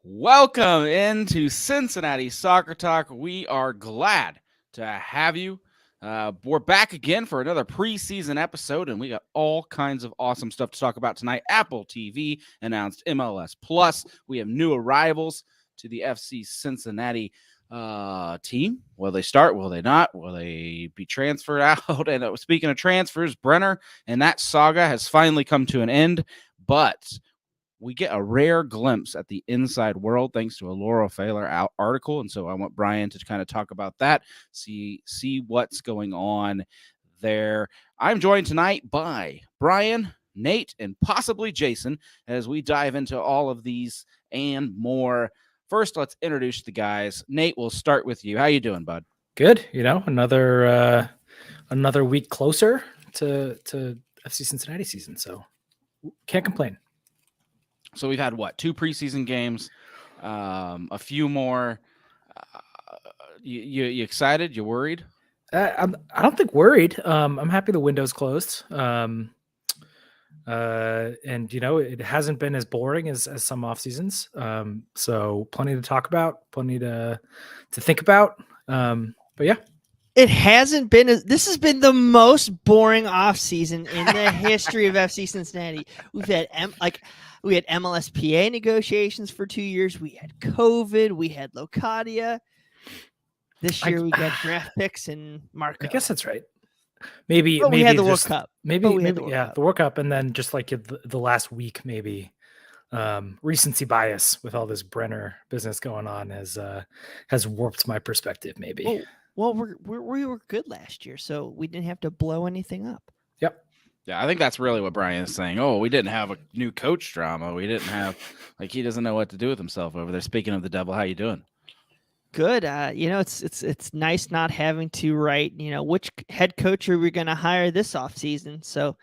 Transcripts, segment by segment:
Welcome into Cincinnati Soccer Talk. We are glad to have you. We're back again for another preseason episode, and we got all kinds of awesome stuff to talk about tonight. Apple TV announced MLS Plus. We have new arrivals to the FC Cincinnati team. Will they start? Will they not? Will they be transferred out? And speaking of transfers, Brenner and that saga has finally come to an end, but we get a rare glimpse at the inside world thanks to a Laura Failer article. And so I want Bryan to kind of talk about that, see what's going on there. I'm joined tonight by Bryan, Nate, and possibly Jason as we dive into all of these and more. First, let's introduce the guys. Nate, we'll start with you. How you doing, bud? Good. Another week closer to FC Cincinnati season, so can't complain. So we've had two preseason games, a few more. You excited? You worried? I don't think worried. I'm happy the window's closed. And it hasn't been as boring as some off seasons. So plenty to talk about, plenty to think about. But yeah. It hasn't been. This has been the most boring off season in the history of FC Cincinnati. We've had we had MLSPA negotiations for 2 years. We had COVID. We had Locadia. This year we got draft picks and Marco. I guess that's right. Maybe we had the World Cup. Maybe the World Cup, and then just like the last week, maybe recency bias with all this Brenner business going on has warped my perspective. Maybe. Well, we were good last year, so we didn't have to blow anything up. Yep. Yeah, I think that's really what Bryan is saying. Oh, we didn't have a new coach drama. We didn't have he doesn't know what to do with himself over there. Speaking of the devil, how you doing? Good. It's nice not having to write, which head coach are we going to hire this offseason. So,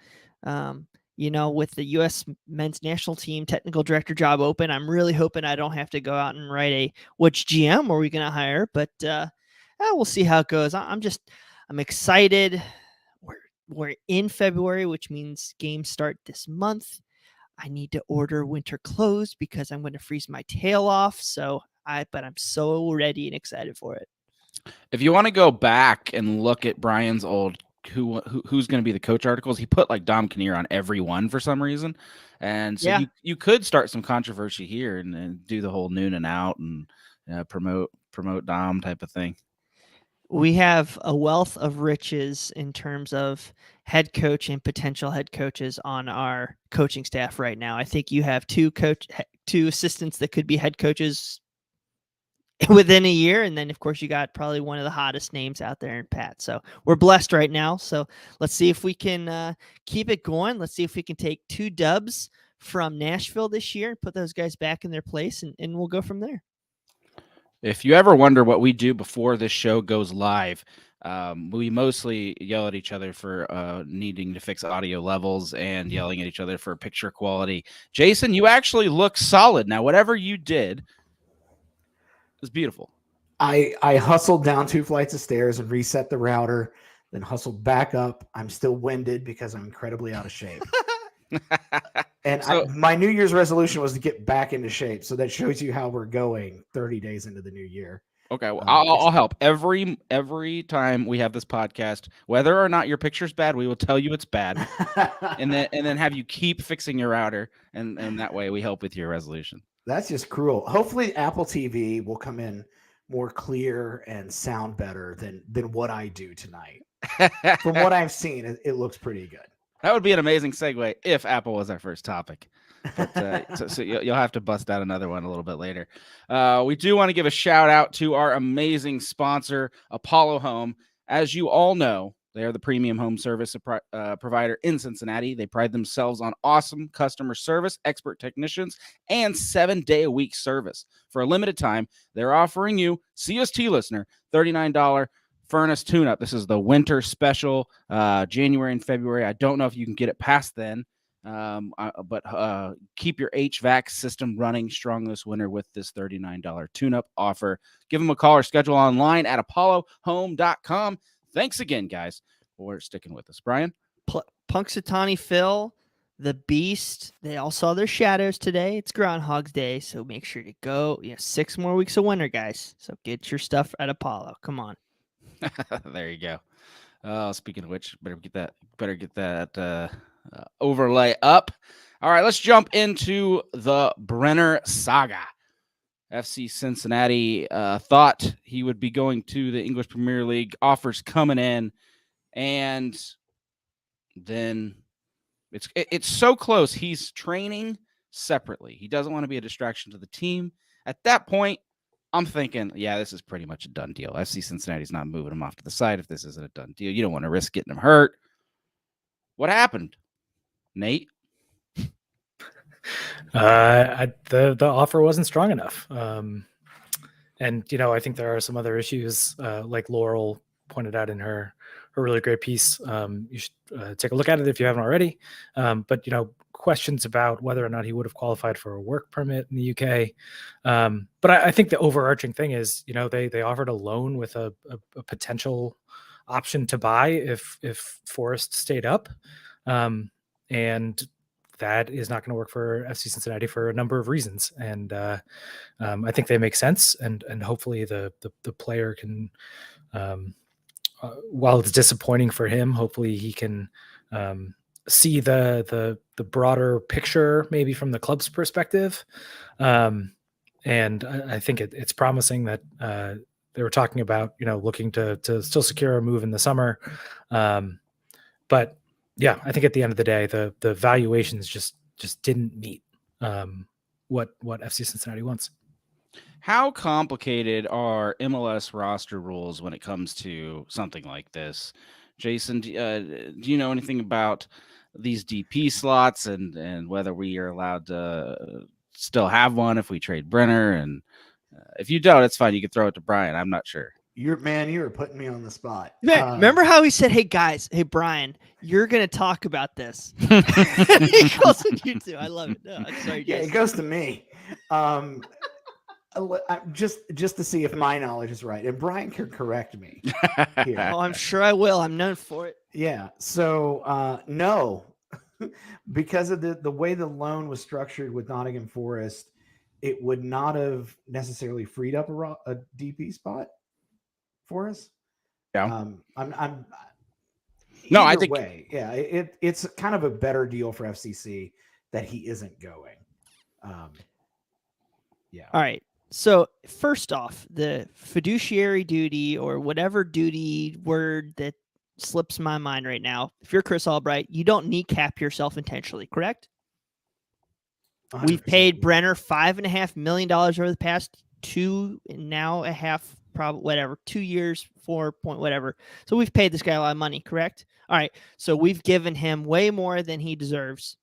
with the U.S. men's national team technical director job open, I'm really hoping I don't have to go out and write which GM are we going to hire, but we'll see how it goes. I'm excited. We're in February, which means games start this month. I need to order winter clothes because I'm going to freeze my tail off. But I'm so ready and excited for it. If you want to go back and look at Bryan's old who's going to be the coach articles, he put Dom Kinnear on every one for some reason. And so you could start some controversy here and do the whole noon and out and promote Dom type of thing. We have a wealth of riches in terms of head coach and potential head coaches on our coaching staff right now. I think you have two assistants that could be head coaches within a year. And then, of course, you got probably one of the hottest names out there in Pat. So we're blessed right now. So let's see if we can keep it going. Let's see if we can take 2 dubs from Nashville this year and put those guys back in their place, and we'll go from there. If you ever wonder what we do before this show goes live, we mostly yell at each other for needing to fix audio levels and yelling at each other for picture quality. Jason, you actually look solid. Now, whatever you did was beautiful. I hustled down 2 flights of stairs and reset the router, then hustled back up. I'm still winded because I'm incredibly out of shape. And my New Year's resolution was to get back into shape. So that shows you how we're going 30 days into the new year. Okay, well, I'll help. Every time we have this podcast, whether or not your picture's bad, we will tell you it's bad, and then have you keep fixing your router, and that way we help with your resolution. That's just cruel. Hopefully, Apple TV will come in more clear and sound better than what I do tonight. From what I've seen, it looks pretty good. That would be an amazing segue if Apple was our first topic. But, so you'll have to bust out another one a little bit later. We do want to give a shout out to our amazing sponsor, Apollo Home. As you all know, they are the premium home service provider in Cincinnati. They pride themselves on awesome customer service, expert technicians, and 7-day-a-week service. For a limited time, they're offering you, CST listener, $39 furnace tune-up. This is the winter special, January and February. I don't know if you can get it past then, but keep your HVAC system running strong this winter with this $39 tune-up offer. Give them a call or schedule online at apollohome.com. Thanks again, guys, for sticking with us. Bryan? Punxsutawney Phil, the Beast, they all saw their shadows today. It's Groundhog's Day, so make sure to go. 6 more weeks of winter, guys. So get your stuff at Apollo. Come on. There you go. Speaking of which, better get that overlay up. All right, let's jump into the Brenner saga. FC Cincinnati thought he would be going to the English Premier League. Offers coming in, and then it's so close. He's training separately. He doesn't want to be a distraction to the team. At that point, I'm thinking, yeah, this is pretty much a done deal. FC Cincinnati's not moving him off to the side if this isn't a done deal. You don't want to risk getting him hurt. What happened, Nate? The offer wasn't strong enough. And, I think there are some other issues, like Laurel pointed out in her really great piece. You should take a look at it if you haven't already. But, questions about whether or not he would have qualified for a work permit in the UK. But I think the overarching thing is, they offered a loan with a potential option to buy if Forest stayed up. And that is not going to work for FC Cincinnati for a number of reasons. And I think they make sense. And hopefully the player can, while it's disappointing for him, hopefully he can see the broader picture, maybe from the club's perspective. And I think it's promising that they were talking about, looking to still secure a move in the summer. But yeah, I think at the end of the day, the valuations just didn't meet what FC Cincinnati wants. How complicated are MLS roster rules when it comes to something like this? Jason, do you know anything about these DP slots and whether we are allowed to still have one if we trade Brenner? And if you don't, it's fine. You can throw it to Bryan. I'm not sure. You were putting me on the spot. Man, remember how he said, "Hey guys, hey Bryan, you're gonna talk about this." He calls on you too. I love it. No, I'm sorry, yeah, it goes to me. Just to see if my knowledge is right, and Bryan can correct me here. Oh, I'm sure I will. I'm known for it. Yeah. So no, because of the way the loan was structured with Nottingham Forest, it would not have necessarily freed up a DP spot for us. Yeah. I think yeah, it's kind of a better deal for FCC that he isn't going. Yeah. All right. So first off, the fiduciary duty, or whatever duty word that slips my mind right now, if you're Chris Albright, you don't kneecap yourself intentionally, correct? 100%. We've paid Brenner $5.5 million over the past 2 years, 4 point whatever. So we've paid this guy a lot of money, correct? All right. So we've given him way more than he deserves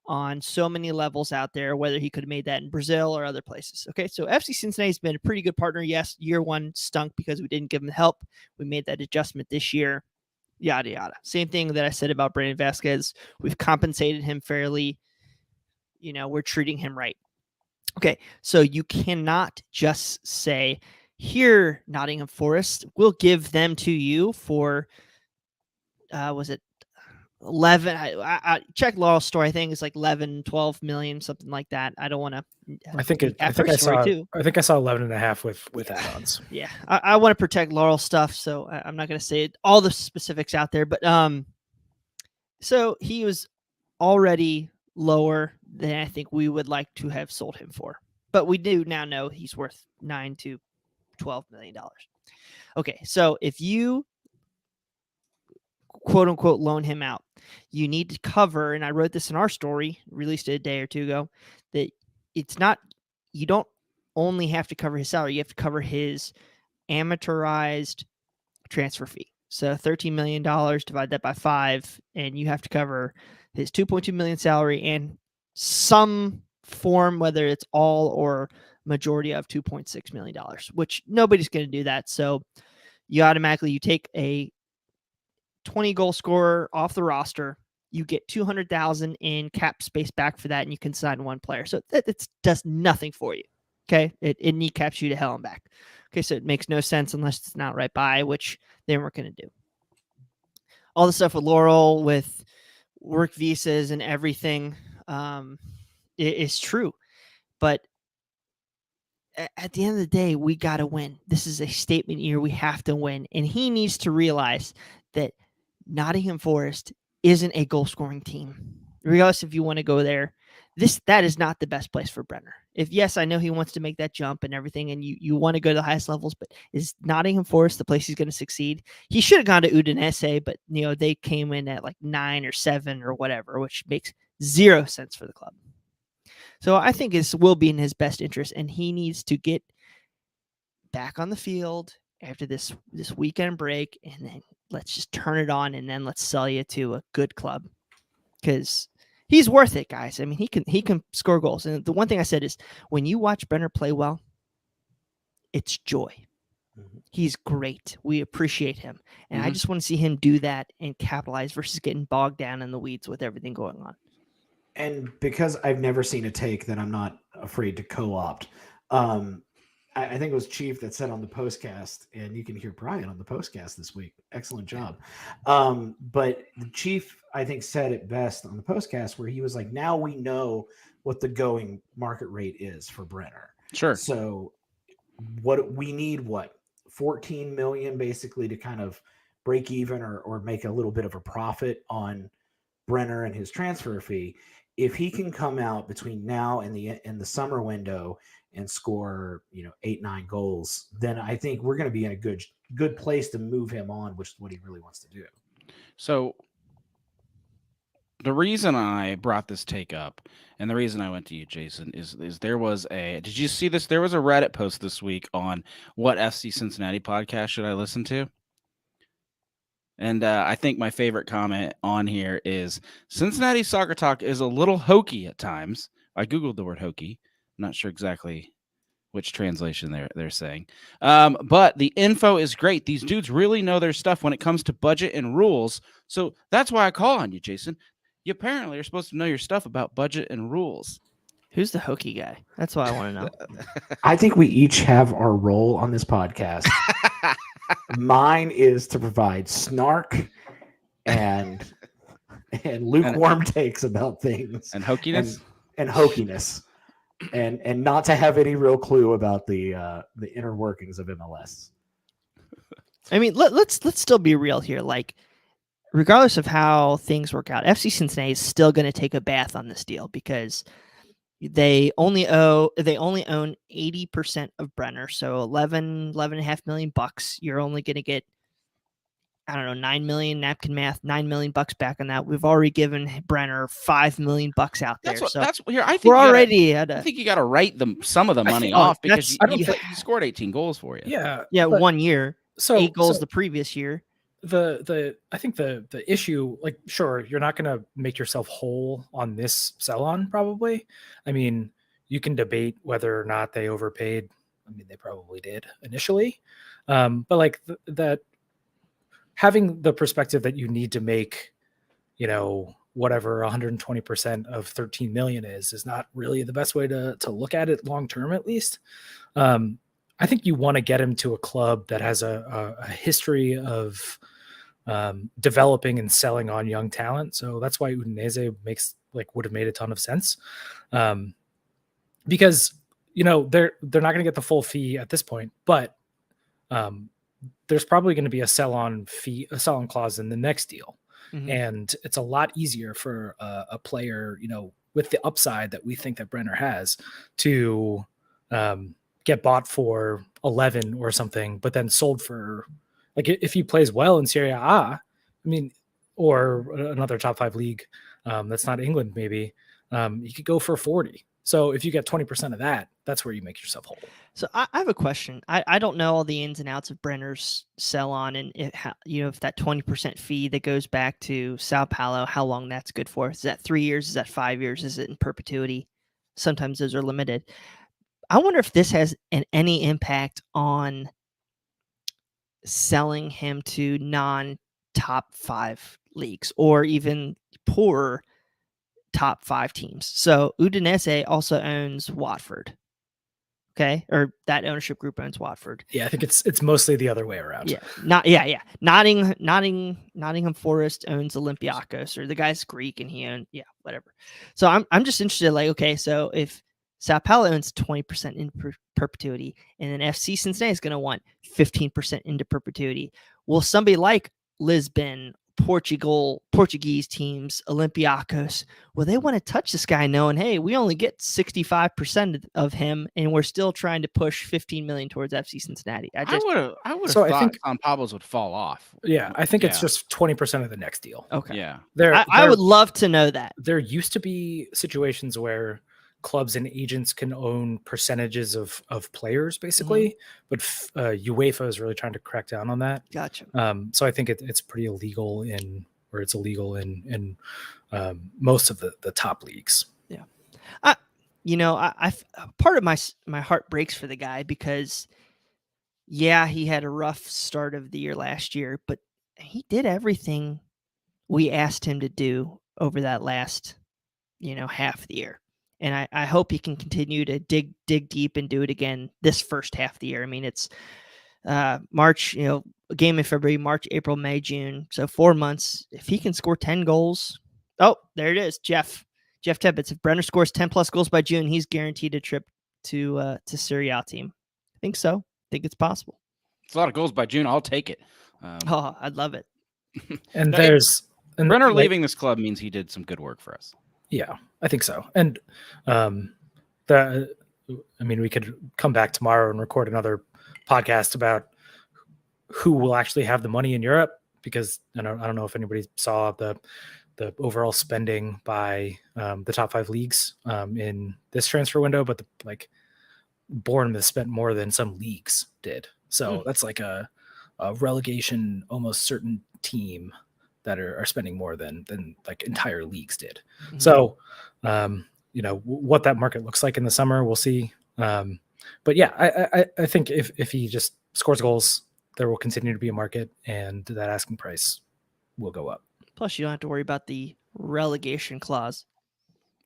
on so many levels out there, whether he could have made that in Brazil or other places. Okay, so FC Cincinnati's been a pretty good partner. Yes, year one stunk because we didn't give him help. We made that adjustment this year, yada, yada. Same thing that I said about Brandon Vasquez. We've compensated him fairly. We're treating him right. Okay, so you cannot just say, here, Nottingham Forest, we'll give them to you for, was it 11? I checked Laurel's story. I think it's like 11, 12 million, something like that. I don't want to. I think I saw 11 and a half with add-ons. Yeah, I want to protect Laurel's stuff, so I'm not going to say all the specifics out there. But so he was already lower than I think we would like to have sold him for, but we do now know he's worth $9 to $12 million. Okay, so if you quote unquote loan him out, you need to cover, and I wrote this in our story, released it a day or two ago, that it's not, you don't only have to cover his salary, you have to cover his amortized transfer fee. So $13 million, divide that by 5, and you have to cover his $2.2 million salary and some form, whether it's all or majority of $2.6 million, which nobody's going to do that. So you take a 20 goal scorer off the roster, you get $200,000 in cap space back for that, and you can sign one player. So it does nothing for you. Okay, it kneecaps you to hell and back. Okay, so it makes no sense unless it's an outright buy, which they weren't going to do. All the stuff with Laurel, with work visas and everything is true. But at the end of the day, we got to win. This is a statement year. We have to win. And he needs to realize that Nottingham Forest isn't a goal scoring team. Regardless if you want to go there, that is not the best place for Brenner. Yes, I know he wants to make that jump and everything, and you want to go to the highest levels, but is Nottingham Forest the place he's going to succeed? He should have gone to Udinese, but they came in at like 9 or 7 or whatever, which makes zero sense for the club. So I think this will be in his best interest, and he needs to get back on the field after this weekend break, and then let's just turn it on, and then let's sell you to a good club, because he's worth it, guys. I mean, he can score goals. And the one thing I said is, when you watch Brenner play well, it's joy. He's great. We appreciate him. And I just want to see him do that and capitalize versus getting bogged down in the weeds with everything going on. And because I've never seen a take that I'm not afraid to co-opt, I think it was Chief that said on the postcast, and you can hear Bryan on the postcast this week. Excellent job. But the Chief, I think, said it best on the postcast, where he was like, now we know what the going market rate is for Brenner. Sure. So what we need, 14 million basically to kind of break even or make a little bit of a profit on Brenner and his transfer fee. If he can come out between now and the summer window and score, 8-9 goals, then I think we're going to be in a good place to move him on, which is what he really wants to do. So the reason I brought this take up, and the reason I went to you, Jason, is there was did you see this? There was a Reddit post this week on what FC Cincinnati podcast should I listen to? And I think my favorite comment on here is, Cincinnati Soccer Talk is a little hokey at times. I Googled the word hokey. I'm not sure exactly which translation they're saying. But the info is great. These dudes really know their stuff when it comes to budget and rules. So that's why I call on you, Jason. You apparently are supposed to know your stuff about budget and rules. Who's the hokey guy? That's what I want to know. I think we each have our role on this podcast. Mine is to provide snark and lukewarm takes about things and hokiness and hokiness, and not to have any real clue about the inner workings of MLS. I mean, let's still be real here. Like, regardless of how things work out, FC Cincinnati is still going to take a bath on this deal, because they only own 80% of Brenner. So $11.5 million. You're only going to get, I don't know, 9 million, napkin math, $9 million back on that. We've already given Brenner $5 million out there. I think we're already at I think you got to write some of the money off, because he scored 18 goals for you. Yeah. 1 year. So 8 goals the previous year. I think the issue, like, sure, you're not going to make yourself whole on this sell-on, probably. I mean, you can debate whether or not they overpaid. I mean, they probably did initially, but like that, having the perspective that you need to make, whatever 120% of 13 million is not really the best way to look at it long term, at least. I think you want to get him to a club that has a history of developing and selling on young talent. So that's why Udinese would have made a ton of sense, because they're not going to get the full fee at this point, but there's probably going to be a sell-on clause in the next deal, and it's a lot easier for a player, with the upside that we think that Brenner has, to get bought for 11 or something, but then sold for, like, if he plays well in Serie A, I mean, or another top 5 league that's not England, maybe, you could go for 40. So if you get 20% of that, that's where you make yourself whole. So I have a question. I don't know all the ins and outs of Brenner's sell-on, and if that 20% fee that goes back to Sao Paulo, how long that's good for. Is that 3 years? Is that 5 years? Is it in perpetuity? Sometimes those are limited. I wonder if this has any impact on selling him to non-top 5 leagues, or even poorer top 5 teams. So Udinese also owns Watford. Okay, or that ownership group owns Watford. Yeah, I think it's mostly the other way around. Yeah, Nottingham Forest owns Olympiacos, or the guy's Greek and he owns whatever. So I'm just interested, like, okay, so if Sao Paulo owns 20% in perpetuity, and then FC Cincinnati is going to want 15% into perpetuity, will somebody like Lisbon, Portuguese teams, Olympiacos, will they want to touch this guy knowing, hey, we only get 65% of him and we're still trying to push 15 million towards FC Cincinnati? I would have So I thought think- San Pablo's would fall off. Yeah, I think it's just 20% of the next deal. Okay. Yeah. I would love to know that. There used to be situations where clubs and agents can own percentages of players, basically, but UEFA is really trying to crack down on that. Gotcha. So I think it's pretty illegal it's illegal in most of the top leagues. Yeah. I part of my heart breaks for the guy because, yeah, he had a rough start of the year last year, but he did everything we asked him to do over that last, half the year. And I hope he can continue to dig deep and do it again this first half of the year. I mean, it's March, a game in February, March, April, May, June. So 4 months. If he can score 10 goals. Oh, there it is. Jeff Tibbetts. If Brenner scores 10 plus goals by June, he's guaranteed a trip to Serie A team. I think so. I think it's possible. It's a lot of goals by June. I'll take it. I'd love it. And Brenner leaving this club means he did some good work for us. Yeah, I think so. And we could come back tomorrow and record another podcast about who will actually have the money in Europe, because I don't know if anybody saw the overall spending by the top 5 leagues in this transfer window, but Bournemouth spent more than some leagues did. So that's like a relegation almost certain team that are spending more than like entire leagues did. Mm-hmm. So, what that market looks like in the summer, we'll see. But yeah, I think if he just scores goals, there will continue to be a market, and that asking price will go up. Plus, you don't have to worry about the relegation clause.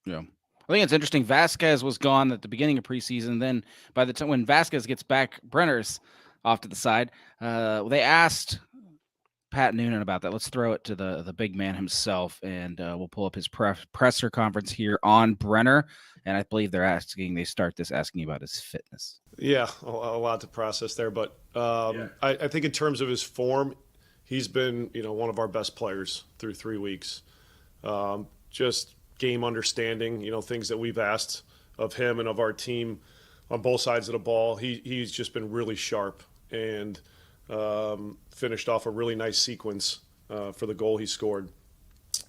Yeah. I think it's interesting. Vasquez was gone at the beginning of preseason. Then by the time when Vasquez gets back, Brenner's off to the side. They asked Pat Noonan about that. Let's throw it to the big man himself, and we'll pull up his presser conference here on Brenner. And I believe they start this asking about his fitness. Yeah, a lot to process there, but I think in terms of his form, he's been one of our best players through 3 weeks. Just game understanding, things that we've asked of him and of our team on both sides of the ball. He's just been really sharp and finished off a really nice sequence for the goal he scored.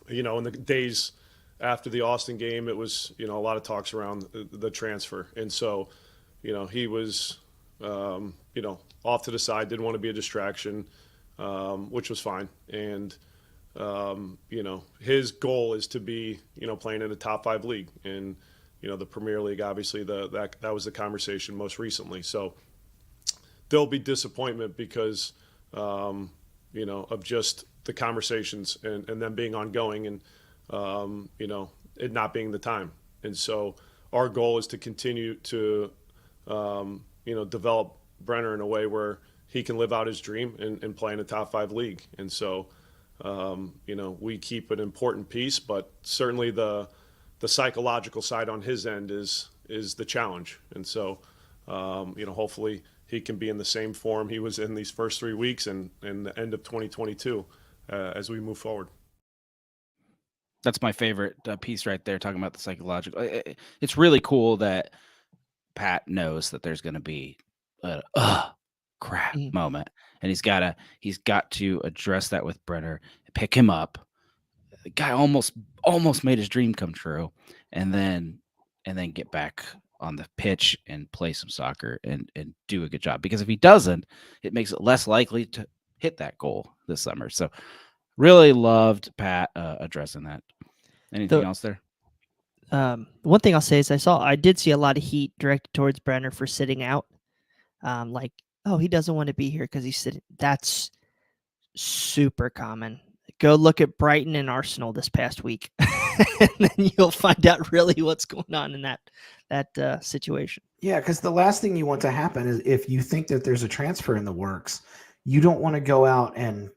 In the days after the Austin game, it was, a lot of talks around the transfer. And so, he was, off to the side, didn't want to be a distraction, which was fine. And, his goal is to be, playing in a top 5 league. And, the Premier League, obviously, that was the conversation most recently. So there'll be disappointment because, of just the conversations and them being ongoing and, it not being the time. And so our goal is to continue to, develop Brenner in a way where he can live out his dream and play in a top 5 league. And so, we keep an important piece, but certainly the psychological side on his end is the challenge. And so, hopefully he can be in the same form he was in these first 3 weeks and the end of 2022 as we move forward. That's my favorite piece right there, talking about the psychological. It's really cool that Pat knows that there's going to be a crap moment, and he's got to address that with Brenner, pick him up. The guy almost made his dream come true, and then get back on the pitch and play some soccer and do a good job. Because if he doesn't, it makes it less likely to hit that goal this summer. So really loved Pat addressing that. Anything else there? One thing I'll say is I did see a lot of heat directed towards Brenner for sitting out. He doesn't want to be here because he's sitting. That's super common. Go look at Brighton and Arsenal this past week. and then you'll find out really what's going on in that situation. Yeah, because the last thing you want to happen is if you think that there's a transfer in the works, you don't want to go out and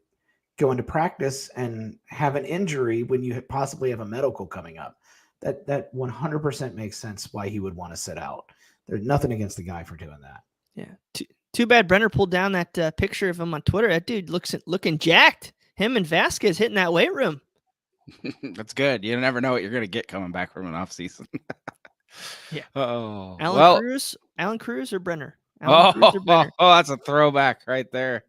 go into practice and have an injury when you possibly have a medical coming up. That 100% makes sense why he would want to sit out. There's nothing against the guy for doing that. Yeah. Too bad Brenner pulled down that picture of him on Twitter. That dude looking jacked. Him and Vasquez hitting that weight room. That's good. You never know what you're going to get coming back from an off season. Yeah. Oh, Alan Cruz or Brenner? Cruz or Brenner? That's a throwback right there.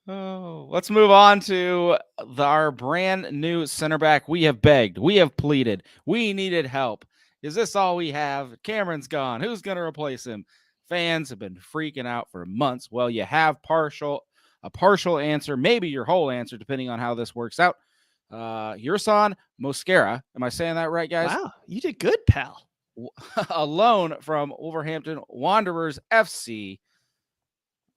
Oh, let's move on to our brand new center back. We have begged, we have pleaded, we needed help. Is this all we have? Cameron's gone. Who's going to replace him? Fans have been freaking out for months. Well, you have a partial answer, maybe your whole answer, depending on how this works out. Yerson Mosquera. Am I saying that right, guys? Wow, you did good, pal. A loan from Wolverhampton Wanderers FC.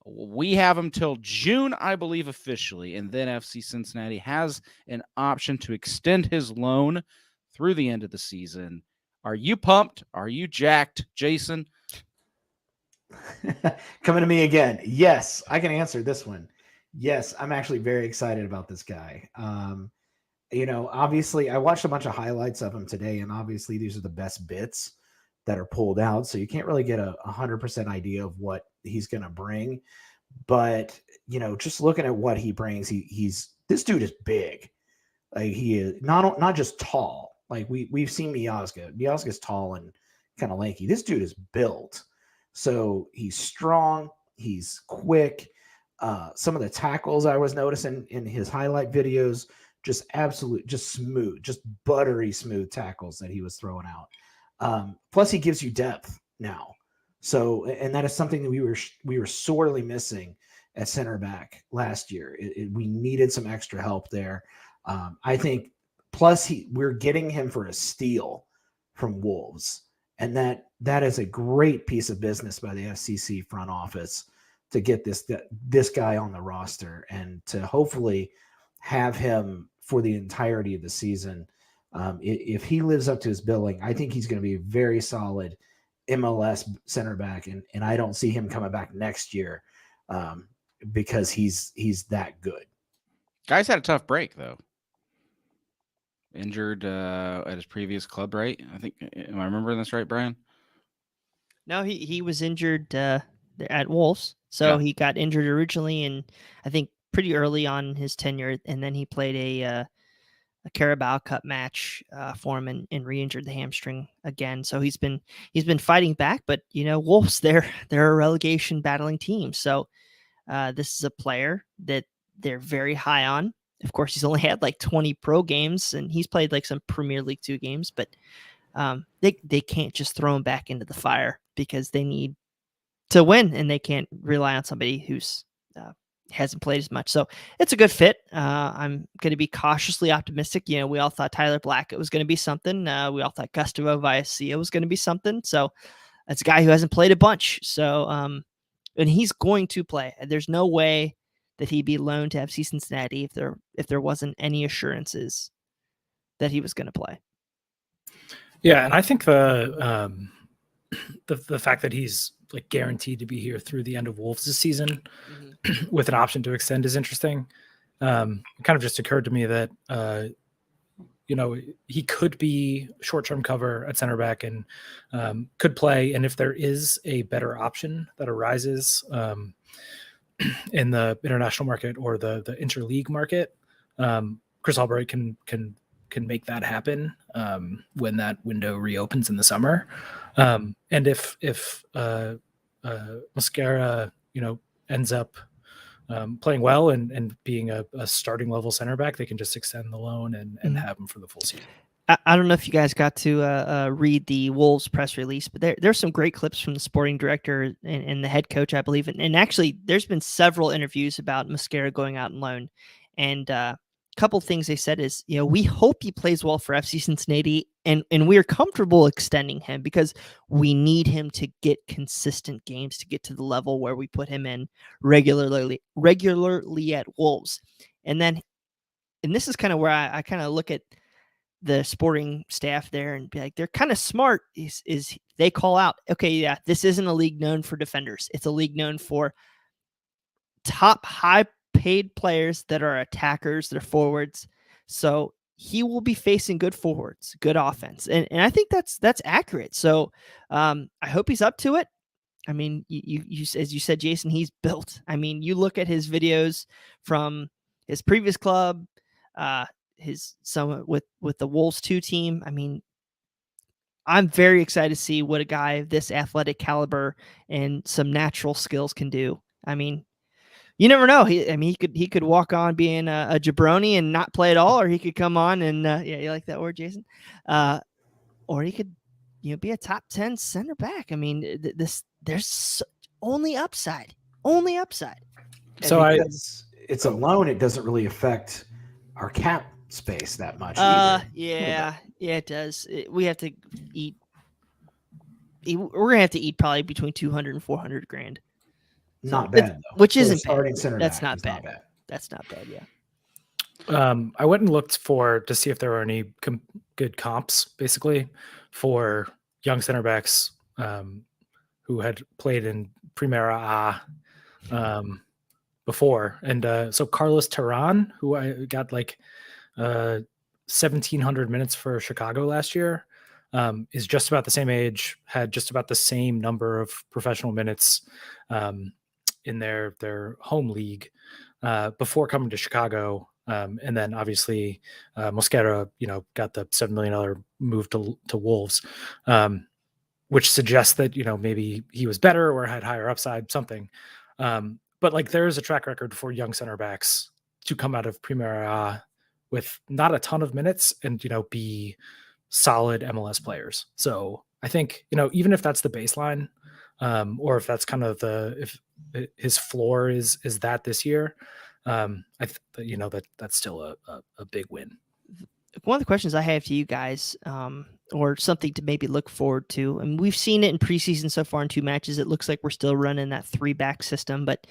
We have him till June, I believe, officially, and then FC Cincinnati has an option to extend his loan through the end of the season. Are you pumped? Are you jacked, Jason? Coming to me again. Yes, I can answer this one. Yes, I'm actually very excited about this guy. Obviously, I watched a bunch of highlights of him today, and obviously these are the best bits that are pulled out, so you can't really get a 100% idea of what he's going to bring. But just looking at what he brings, this dude is big. Like, he is not just tall. Like we've seen Miazga. Miazga's tall and kind of lanky. This dude is built, so he's strong. He's quick. Some of the tackles I was noticing in his highlight videos, just smooth, just buttery smooth tackles that he was throwing out. Plus, he gives you depth now. So, and that is something that we were sorely missing at center back last year. We needed some extra help there. I think. Plus, we're getting him for a steal from Wolves, and that is a great piece of business by the FCC front office to get this guy on the roster and to hopefully have him for the entirety of the season. If he lives up to his billing, I think he's going to be a very solid MLS center back, and I don't see him coming back next year because he's that good. Guy's had a tough break though. Injured at his previous club, right? I think. Am I remembering this right, Bryan? No, he was injured at Wolves. So he got injured originally, and I think pretty early on in his tenure, and then he played a Carabao Cup match for him and re-injured the hamstring again. So he's been fighting back, but Wolves, they're a relegation battling team. So this is a player that they're very high on. Of course, he's only had like 20 pro games, and he's played like some Premier League 2 games, but they can't just throw him back into the fire because they need to win, and they can't rely on somebody who's hasn't played as much. So it's a good fit. I'm going to be cautiously optimistic. We all thought Tyler Blackett was going to be something. We all thought Gustavo Vaiacia was going to be something. So that's a guy who hasn't played a bunch. So, and he's going to play. There's no way that he'd be loaned to FC Cincinnati if there wasn't any assurances that he was going to play. Yeah, and I think the fact that he's like guaranteed to be here through the end of Wolves this season with an option to extend is interesting. It kind of just occurred to me that he could be short-term cover at center back and could play. And if there is a better option that arises in the international market or the interleague market, Chris Albright can make that happen when that window reopens in the summer. And if Mosquera, ends up playing well and being a starting level center back, they can just extend the loan and have him for the full season. I don't know if you guys got to read the Wolves press release, but there's some great clips from the sporting director and the head coach, I believe. And actually, there's been several interviews about Mosquera going out on loan. And a couple things they said is, we hope he plays well for FC Cincinnati, and we're comfortable extending him because we need him to get consistent games to get to the level where we put him in regularly at Wolves. And this is kind of where I kind of look at the sporting staff there and be like, they're kind of smart. Is they call out, okay, yeah, this isn't a league known for defenders. It's a league known for top high paid players that are attackers, they're forwards. So he will be facing good forwards, good offense. And I think that's accurate. So I hope he's up to it. I mean, you as you said, Jason, he's built. I mean, you look at his videos from his previous club, his some with the Wolves 2 team. I mean, I'm very excited to see what a guy of this athletic caliber and some natural skills can do. I mean, you never know. He could walk on being a jabroni and not play at all, or he could come on and yeah, you like that word, Jason? Or he could, be a top 10 center back. I mean, there's only upside. Only upside. So it's a loan. It doesn't really affect our cap space that much. Yeah, it does. We have to eat. We're gonna have to eat probably between 200 and 400 grand. Not bad, though. Which For a isn't starting bad. center That's back not is bad. That's not bad. Yeah. I went and looked to see if there were any good comps, basically, for young center backs who had played in Primera A before. And so Carlos Terran, who I got like 1,700 minutes for Chicago last year, is just about the same age, had just about the same number of professional minutes in their home league before coming to Chicago. And then obviously Mosquera, got the $7 million move to Wolves, which suggests that, maybe he was better or had higher upside, something. But like there is a track record for young center backs to come out of Primera A with not a ton of minutes and, be solid MLS players. So I think, even if that's the baseline, or if that's kind of if his floor is that this year, that's still a big win. One of the questions I have to you guys, or something to maybe look forward to, and we've seen it in preseason so far in 2 matches. It looks like we're still running that 3-back system, but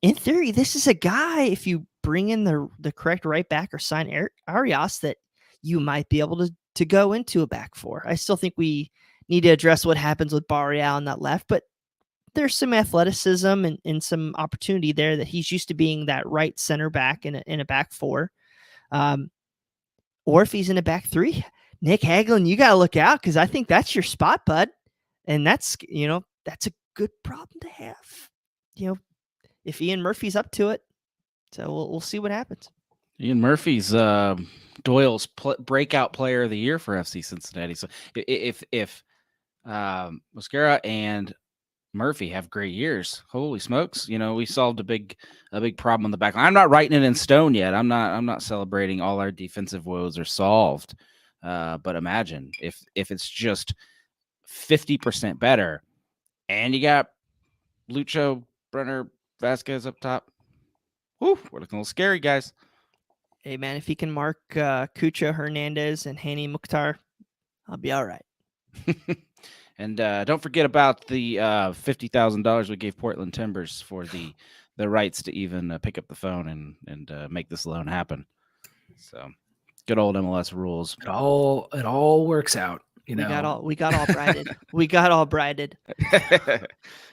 in theory, this is a guy, if you bring in the correct right back or sign Arias, that you might be able to go into a back 4. I still think we need to address what happens with Barrial on that left, but there's some athleticism and some opportunity there that he's used to being that right center back in a back 4. Or if he's in a back 3, Nick Hagelin, you got to look out, because I think that's your spot, bud. And that's a good problem to have, if Ian Murphy's up to it. So we'll see what happens. Ian Murphy's Doyle's breakout player of the year for FC Cincinnati. So if Mosquera and Murphy have great years, holy smokes, we solved a big problem in the back line. I'm not writing it in stone yet. I'm not celebrating all our defensive woes are solved. But imagine if it's just 50% better and you got Lucho, Brenner, Vasquez up top. Whew, we're looking a little scary, guys. Hey, man, if he can mark Cucho, Hernandez, and Hani Mukhtar, I'll be all right. And don't forget about the $50,000 we gave Portland Timbers for the rights to even pick up the phone and make this loan happen. So good old MLS rules. It all works out. We got all brided. We got all brided.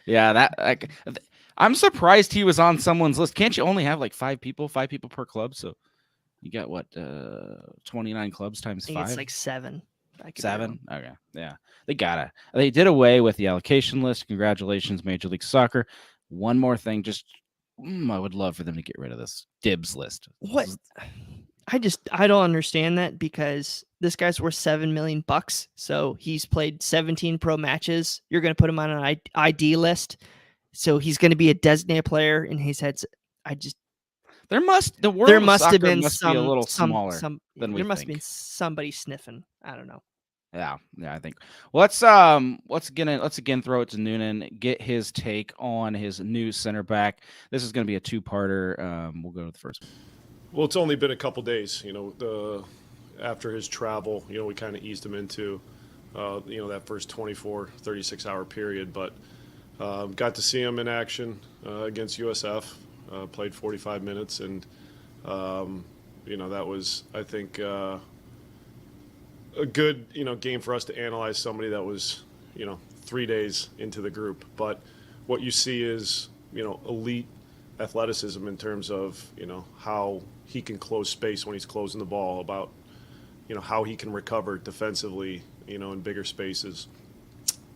Yeah, I'm surprised he was on someone's list. Can't you only have like 5 people per club? So you got what, 29 clubs times 5? It's like 7. 7? Okay. Yeah. They did away with the allocation list. Congratulations, Major League Soccer. One more thing, I would love for them to get rid of this dibs list. What? I don't understand that, because this guy's worth $7 million. So he's played 17 pro matches. You're going to put him on an ID list. So he's going to be a designated player in his head. There must have been be a little smaller than we think. There must have been somebody sniffing. I don't know. Yeah, I think. Well, let's again throw it to Noonan, get his take on his new center back. This is going to be a 2-parter. We'll go to the first one. Well, it's only been a couple days, after his travel, we kind of eased him into, that first 24, 36-hour period. But got to see him in action against USF, played 45 minutes. And, that was, I think, a good, game for us to analyze somebody that was, 3 days into the group. But what you see is, elite athleticism in terms of, how he can close space when he's closing the ball, about, how he can recover defensively, in bigger spaces.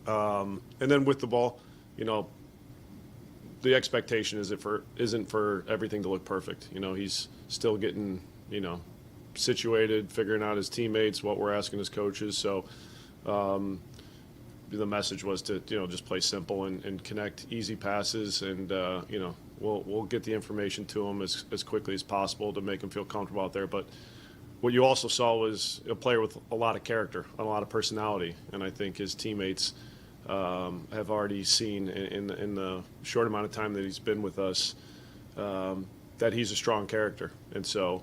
And then with the ball, the expectation isn't for everything to look perfect. He's still getting, situated, figuring out his teammates, what we're asking his coaches. So the message was to, just play simple and connect easy passes, and we'll get the information to him as quickly as possible to make him feel comfortable out there. But what you also saw was a player with a lot of character, a lot of personality, and I think his teammates have already seen in the short amount of time that he's been with us that he's a strong character. And so,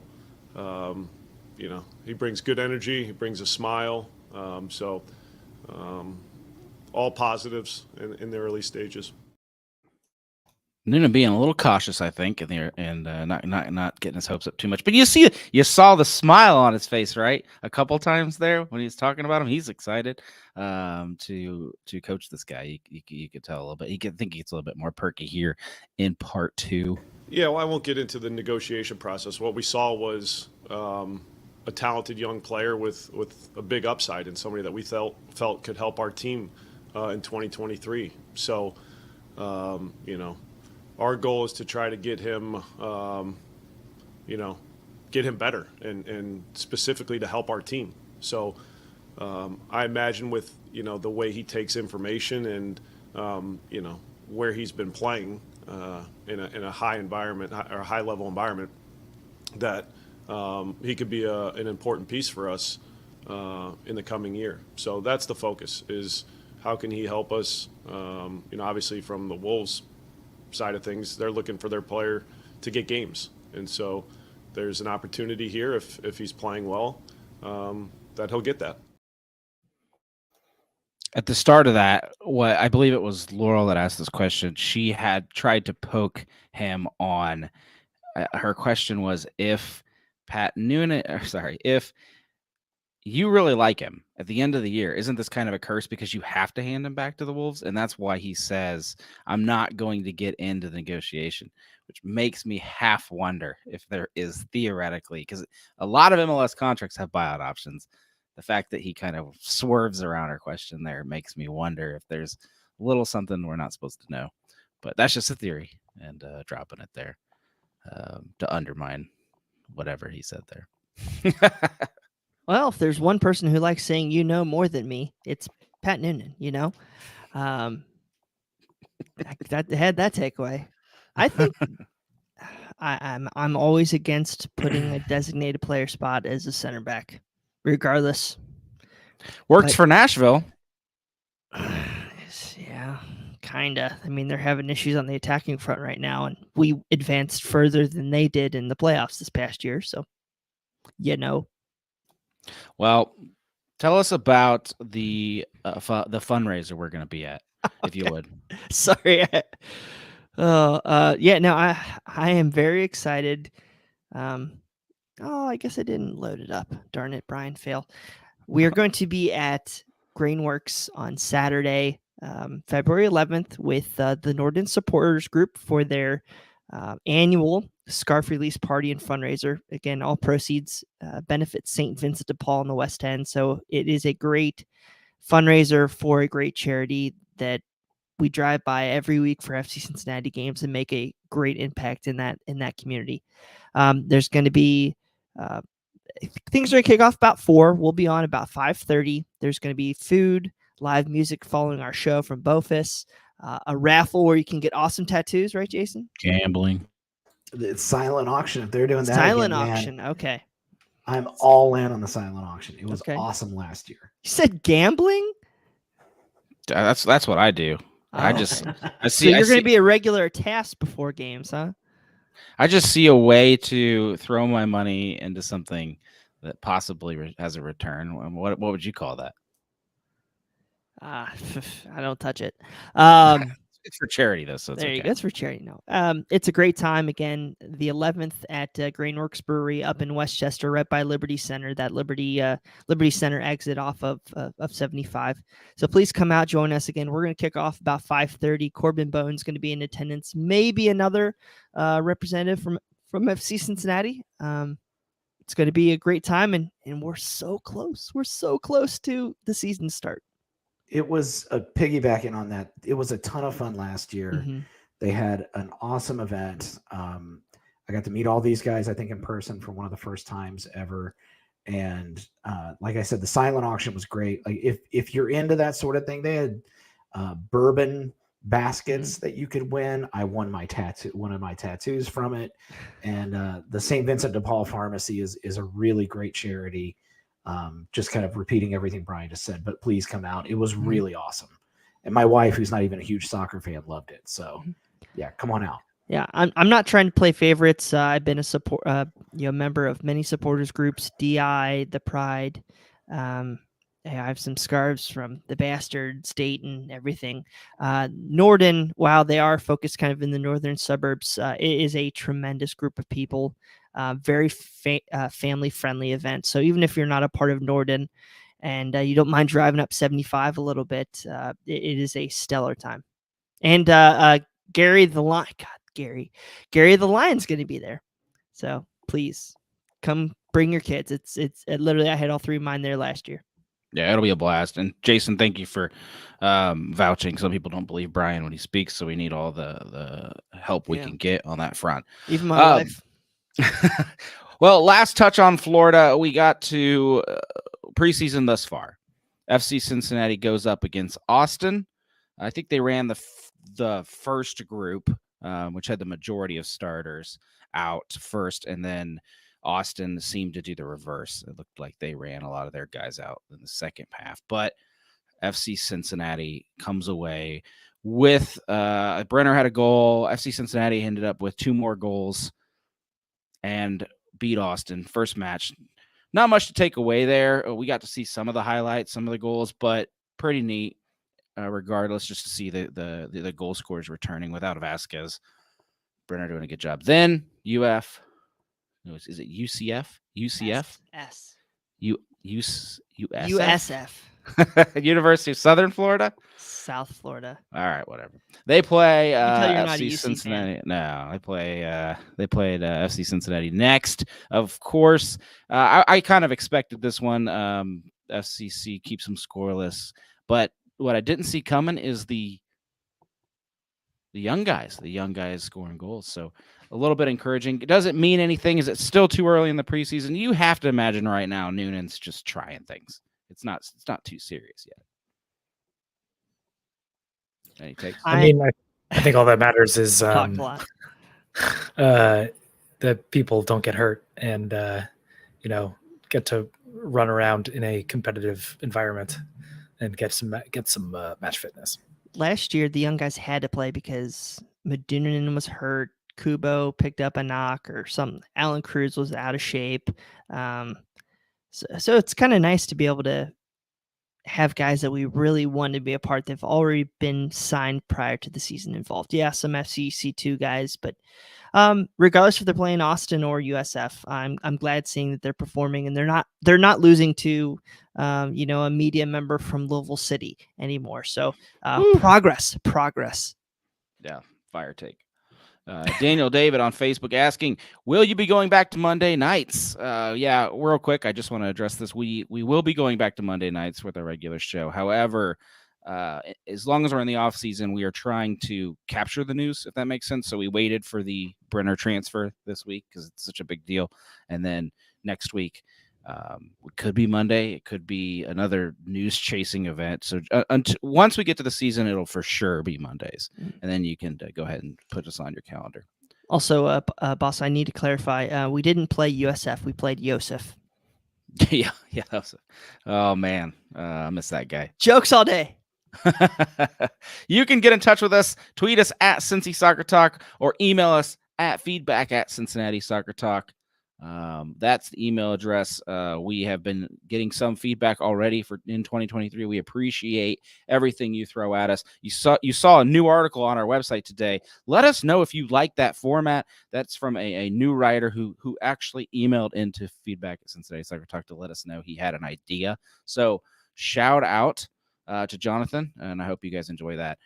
he brings good energy, he brings a smile. All positives in the early stages. Noonan being a little cautious, I think, and not getting his hopes up too much. But you saw the smile on his face, right? A couple times there when he was talking about him. He's excited to coach this guy. You could tell a little bit. I think he gets a little bit more perky here in part 2. Yeah, well, I won't get into the negotiation process. What we saw was a talented young player with a big upside, and somebody that we felt could help our team in 2023. So, our goal is to try to get him, get him better, and specifically to help our team. So, I imagine with the way he takes information and where he's been playing in a high environment or high level environment, that he could be an important piece for us in the coming year. So that's the focus: is how can he help us? Obviously from the Wolves side of things, they're looking for their player to get games, and so there's an opportunity here if he's playing well, that he'll get that. At the start of that, what I believe it was Laurel that asked this question. She had tried to poke him on. Her question was, if you really like him at the end of the year, isn't this kind of a curse because you have to hand him back to the Wolves? And that's why he says, I'm not going to get into the negotiation, which makes me half wonder if there is theoretically, because a lot of MLS contracts have buyout options. The fact that he kind of swerves around her question there makes me wonder if there's a little something we're not supposed to know. But that's just a theory, and dropping it there to undermine whatever he said there. Well, if there's one person who likes saying more than me, it's Pat Noonan. That had that takeaway. I think I'm always against putting a designated player spot as a center back, regardless. Works for Nashville. Yeah, kinda. I mean, they're having issues on the attacking front right now, and we advanced further than they did in the playoffs this past year. So, Well, tell us about the fundraiser we're going to be at, if you would. Sorry. I am very excited. I guess I didn't load it up. Darn it, Bryan, fail. We are going to be at Grainworks on Saturday, February 11th, with the Norden Supporters Group for their annual scarf release party and fundraiser. Again, all proceeds benefit St. Vincent de Paul in the West End. So it is a great fundraiser for a great charity that we drive by every week for FC Cincinnati games and make a great impact in that community. There's going to be things are going to kick off about 4. We'll be on about 5:30. There's going to be food, live music following our show from Bofus, a raffle where you can get awesome tattoos, right, Jason? Gambling. It's silent auction. If they're doing that silent again, auction, man, okay. I'm all in on the silent auction. It was awesome last year. You said gambling? That's what I do. Oh. I see. So you're going to be a regular task before games, huh? I just see a way to throw my money into something that possibly has a return. What would you call that? I don't touch it. It's for charity, though, so it's There okay. you go. It's for charity. No, it's a great time. Again, the 11th at Grainworks Brewery up in Westchester, right by Liberty Center. That Liberty Center exit off of 75. So please come out, join us again. We're going to kick off about 5:30. Corbin Bone's going to be in attendance. Maybe another representative from FC Cincinnati. It's going to be a great time, and we're so close. We're so close to the season start. It was piggybacking on that. It was a ton of fun last year. Mm-hmm. They had an awesome event. I got to meet all these guys, I think, in person for one of the first times ever. And like I said, the silent auction was great. Like if you're into that sort of thing, they had bourbon baskets that you could win. I won one of my tattoos from it. And the St. Vincent de Paul Pharmacy is a really great charity. Just kind of repeating everything Bryan just said, but please come out. It was really awesome. And my wife, who's not even a huge soccer fan, loved it. So yeah, come on out. Yeah, I'm not trying to play favorites. I've been a member of many supporters groups, DI, the Pride. I have some scarves from the Bastards, Dayton, everything. Norden, while they are focused kind of in the northern suburbs, it is a tremendous group of people. Very family-friendly event. So even if you're not a part of Norden and you don't mind driving up 75 a little bit, it is a stellar time. And Gary the Lion's going to be there. So please come bring your kids. It's literally, I had all three of mine there last year. Yeah, it'll be a blast. And Jason, thank you for vouching. Some people don't believe Bryan when he speaks, so we need all the help we can get on that front. Even my wife. Well, last touch on Florida. We got to preseason thus far. FC Cincinnati goes up against Austin. I think they ran the first group, which had the majority of starters out first, and then Austin seemed to do the reverse. It looked like they ran a lot of their guys out in the second half. But FC Cincinnati comes away with Brenner had a goal. FC Cincinnati ended up with 2 more goals and beat Austin. First match. Not much to take away there. We got to see some of the highlights, some of the goals, but pretty neat. Regardless, just to see the goal scorers returning without Vasquez. Brenner doing a good job. Then UF. Is it UCF? UCF? S. USF? University of Southern Florida? South Florida. All right, whatever. They play FC Cincinnati. Fan. No, they played FC Cincinnati next. Of course, I kind of expected this one. FCC keeps them scoreless, but what I didn't see coming is the young guys scoring goals. So a little bit encouraging. It doesn't mean anything. Is it still too early in the preseason? You have to imagine right now Noonan's just trying things. It's not too serious yet. Any takes? I mean, I think all that matters is Talked a lot. that people don't get hurt and get to run around in a competitive environment and get some match fitness. Last year, the young guys had to play because Medunanin was hurt. Kubo picked up a knock or something. Alan Cruz was out of shape. So it's kind of nice to be able to have guys that we really want to be a part. They've already been signed prior to the season involved. Yeah, some FCC2 guys, but regardless if they're playing Austin or USF, I'm glad seeing that they're performing and they're not losing to a media member from Louisville City anymore. So progress. Yeah, fire take. Daniel David on Facebook asking, will you be going back to Monday nights? Yeah, real quick, I just want to address this. We will be going back to Monday nights with our regular show. However, as long as we're in the off season, we are trying to capture the news, if that makes sense. So we waited for the Brenner transfer this week because it's such a big deal. And then next week, it could be Monday. It could be another news chasing event. So once we get to the season, it'll for sure be Mondays. And then you can go ahead and put us on your calendar. Also, boss, I need to clarify. We didn't play USF. We played Yosef. yeah. Oh, man. I miss that guy. Jokes all day. You can get in touch with us. Tweet us at Cincy Soccer Talk or email us at feedback@CincinnatiSoccerTalk. That's the email address. We have been getting some feedback already for in 2023. We appreciate everything you throw at us. You saw a new article on our website today. Let us know if you like that format. That's from a new writer who actually emailed into feedback at Cincinnati Soccer Talk to let us know he had an idea. So shout out to Jonathan, and I hope you guys enjoy that.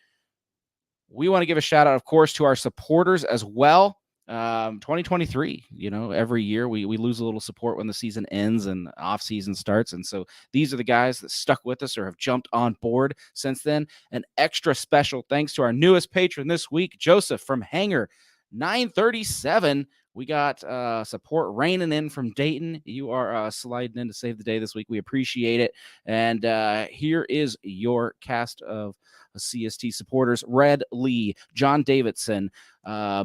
We want to give a shout out, of course, to our supporters as well. 2023, every year we lose a little support when the season ends and off season starts. And so these are the guys that stuck with us or have jumped on board since then. An extra special thanks to our newest patron this week, Joseph from Hangar 937. We got support raining in from Dayton. You are sliding in to save the day this week. We appreciate it. And here is your cast of CST supporters: Red Lee, John Davidson, I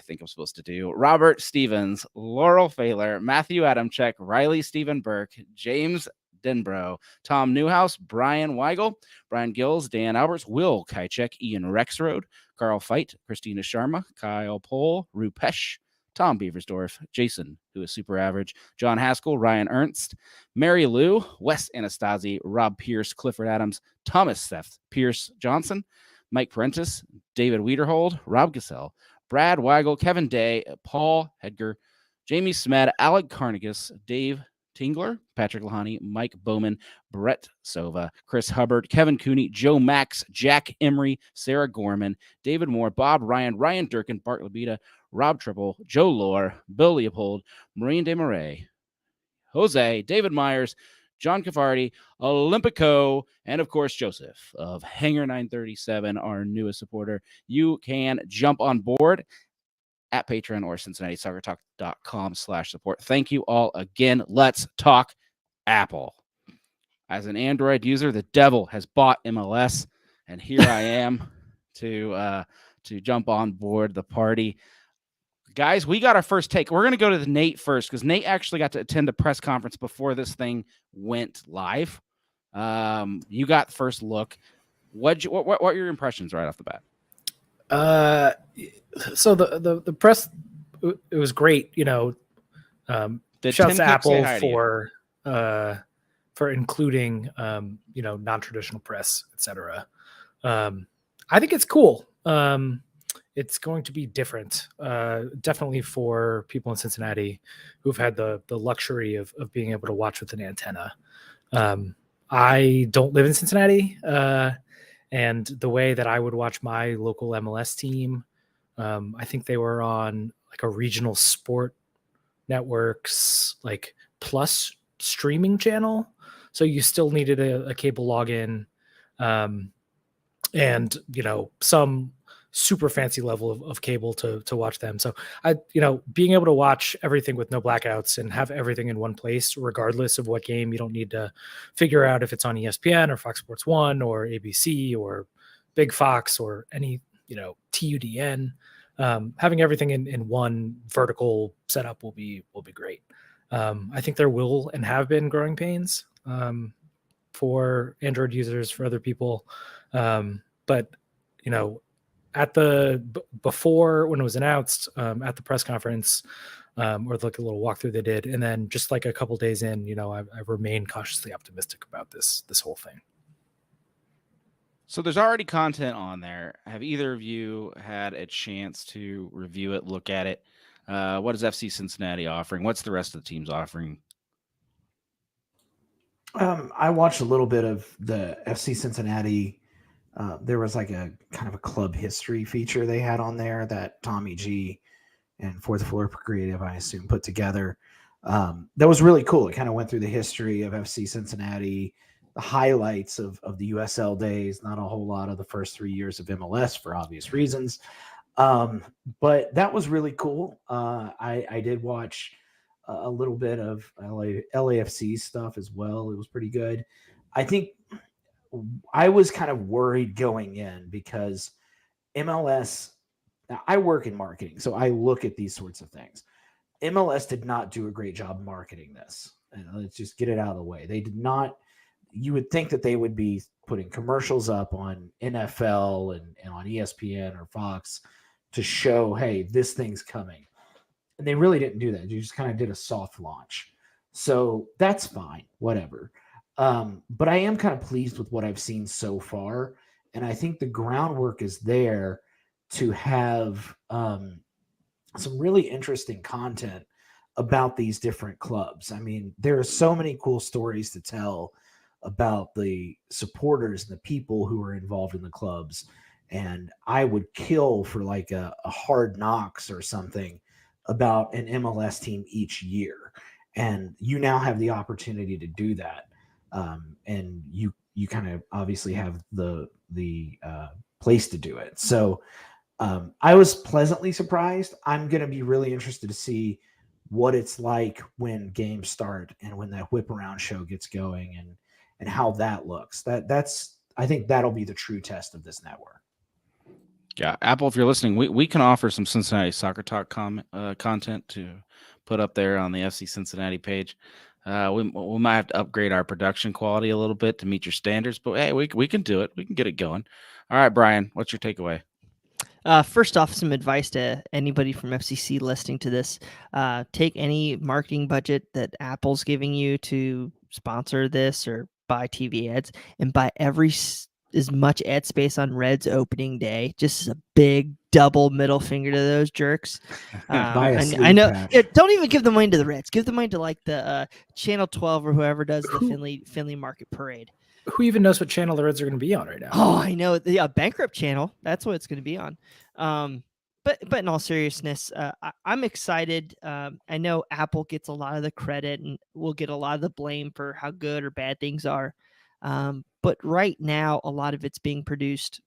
think I'm supposed to do Robert Stevens, Laurel Failer, Matthew Adamczyk, Riley Stephen Burke, James Denbrough, Tom Newhouse, Brian Weigel, Brian Gills, Dan Alberts, Will Kajcek, Ian Rexroad, Carl Feit, Christina Sharma, Kyle Pohl, Rupesh, Tom Beaversdorf, Jason, who is super average, John Haskell, Ryan Ernst, Mary Lou, Wes Anastasi, Rob Pierce, Clifford Adams, Thomas Seth, Pierce Johnson, Mike Prentice, David Wiederhold, Rob Gassell, Brad Weigel, Kevin Day, Paul Hedger, Jamie Smed, Alec Carnegus, Dave Tingler, Patrick Lahani, Mike Bowman, Brett Sova, Chris Hubbard, Kevin Cooney, Joe Max, Jack Emery, Sarah Gorman, David Moore, Bob Ryan, Ryan Durkin, Bart Labita, Rob Triple, Joe Lohr, Bill Leopold, Maureen Desmarais, Jose, David Myers, John Cafardi, Olympico, and of course, Joseph of Hangar 937, our newest supporter. You can jump on board at Patreon or CincinnatiSoccerTalk.com/support. Thank you all again. Let's talk Apple. As an Android user, the devil has bought MLS, and here I am to jump on board the party. Guys, we got our first take. We're going to go to Nate first because Nate actually got to attend a press conference before this thing went live. You got the first look. What are your impressions right off the bat? So the press, it was great. Shouts to Apple for including non-traditional press, etc. I think it's cool. It's going to be different, definitely for people in Cincinnati who've had the luxury of being able to watch with an antenna. I don't live in Cincinnati, and the way that I would watch my local MLS team, I think they were on like a regional sport networks, like plus streaming channel. So you still needed a cable login, and some super fancy level of cable to watch them. So being able to watch everything with no blackouts and have everything in one place, regardless of what game, you don't need to figure out if it's on ESPN or Fox Sports 1 or ABC or Big Fox or any, TUDN. Having everything in one vertical setup will be great. I think there will and have been growing pains for Android users, for other people. But before when it was announced at the press conference, or like a little walkthrough they did, and then just like a couple days in, I remain cautiously optimistic about this whole thing. So there's already content on there. Have either of you had a chance to review it, look at it? What is FC Cincinnati offering? What's the rest of the teams offering? I watched a little bit of the FC Cincinnati. There was like a kind of a club history feature they had on there that Tommy G and Fourth Floor Creative, I assume, put together. That was really cool. It kind of went through the history of FC Cincinnati, the highlights of the USL days, not a whole lot of the first 3 years of MLS for obvious reasons. But that was really cool. I did watch a little bit of LAFC stuff as well. It was pretty good. I think I was kind of worried going in because MLS, I work in marketing, so I look at these sorts of things. MLS did not do a great job marketing this. And let's just get it out of the way. They did not. You would think that they would be putting commercials up on NFL and on ESPN or Fox to show, hey, this thing's coming. And they really didn't do that. You just kind of did a soft launch. So that's fine, whatever. But I am kind of pleased with what I've seen so far. And I think the groundwork is there to have some really interesting content about these different clubs. I mean, there are so many cool stories to tell about the supporters and the people who are involved in the clubs. And I would kill for like a Hard Knocks or something about an MLS team each year. And you now have the opportunity to do that. And you kind of obviously have the place to do it. So I was pleasantly surprised. I'm going to be really interested to see what it's like when games start and when that whip around show gets going and how that looks. I think that'll be the true test of this network. Yeah, Apple, if you're listening, we can offer some Cincinnati Soccer Talk content to put up there on the FC Cincinnati page. We might have to upgrade our production quality a little bit to meet your standards, but hey, we can do it. We can get it going. All right, Brian, what's your takeaway? First off, some advice to anybody from FCC listening to this. Take any marketing budget that Apple's giving you to sponsor this or buy TV ads and buy as much ad space on Red's opening day. Just a big double middle finger to those jerks. I know. Yeah, don't even give the money to the Reds. Give the money to like the Channel 12 or whoever does the Finley Market Parade. Who even knows what channel the Reds are going to be on right now? Oh, I know. The Bankrupt channel. That's what it's going to be on. But in all seriousness, I'm excited. I know Apple gets a lot of the credit and will get a lot of the blame for how good or bad things are. But right now, a lot of it's being produced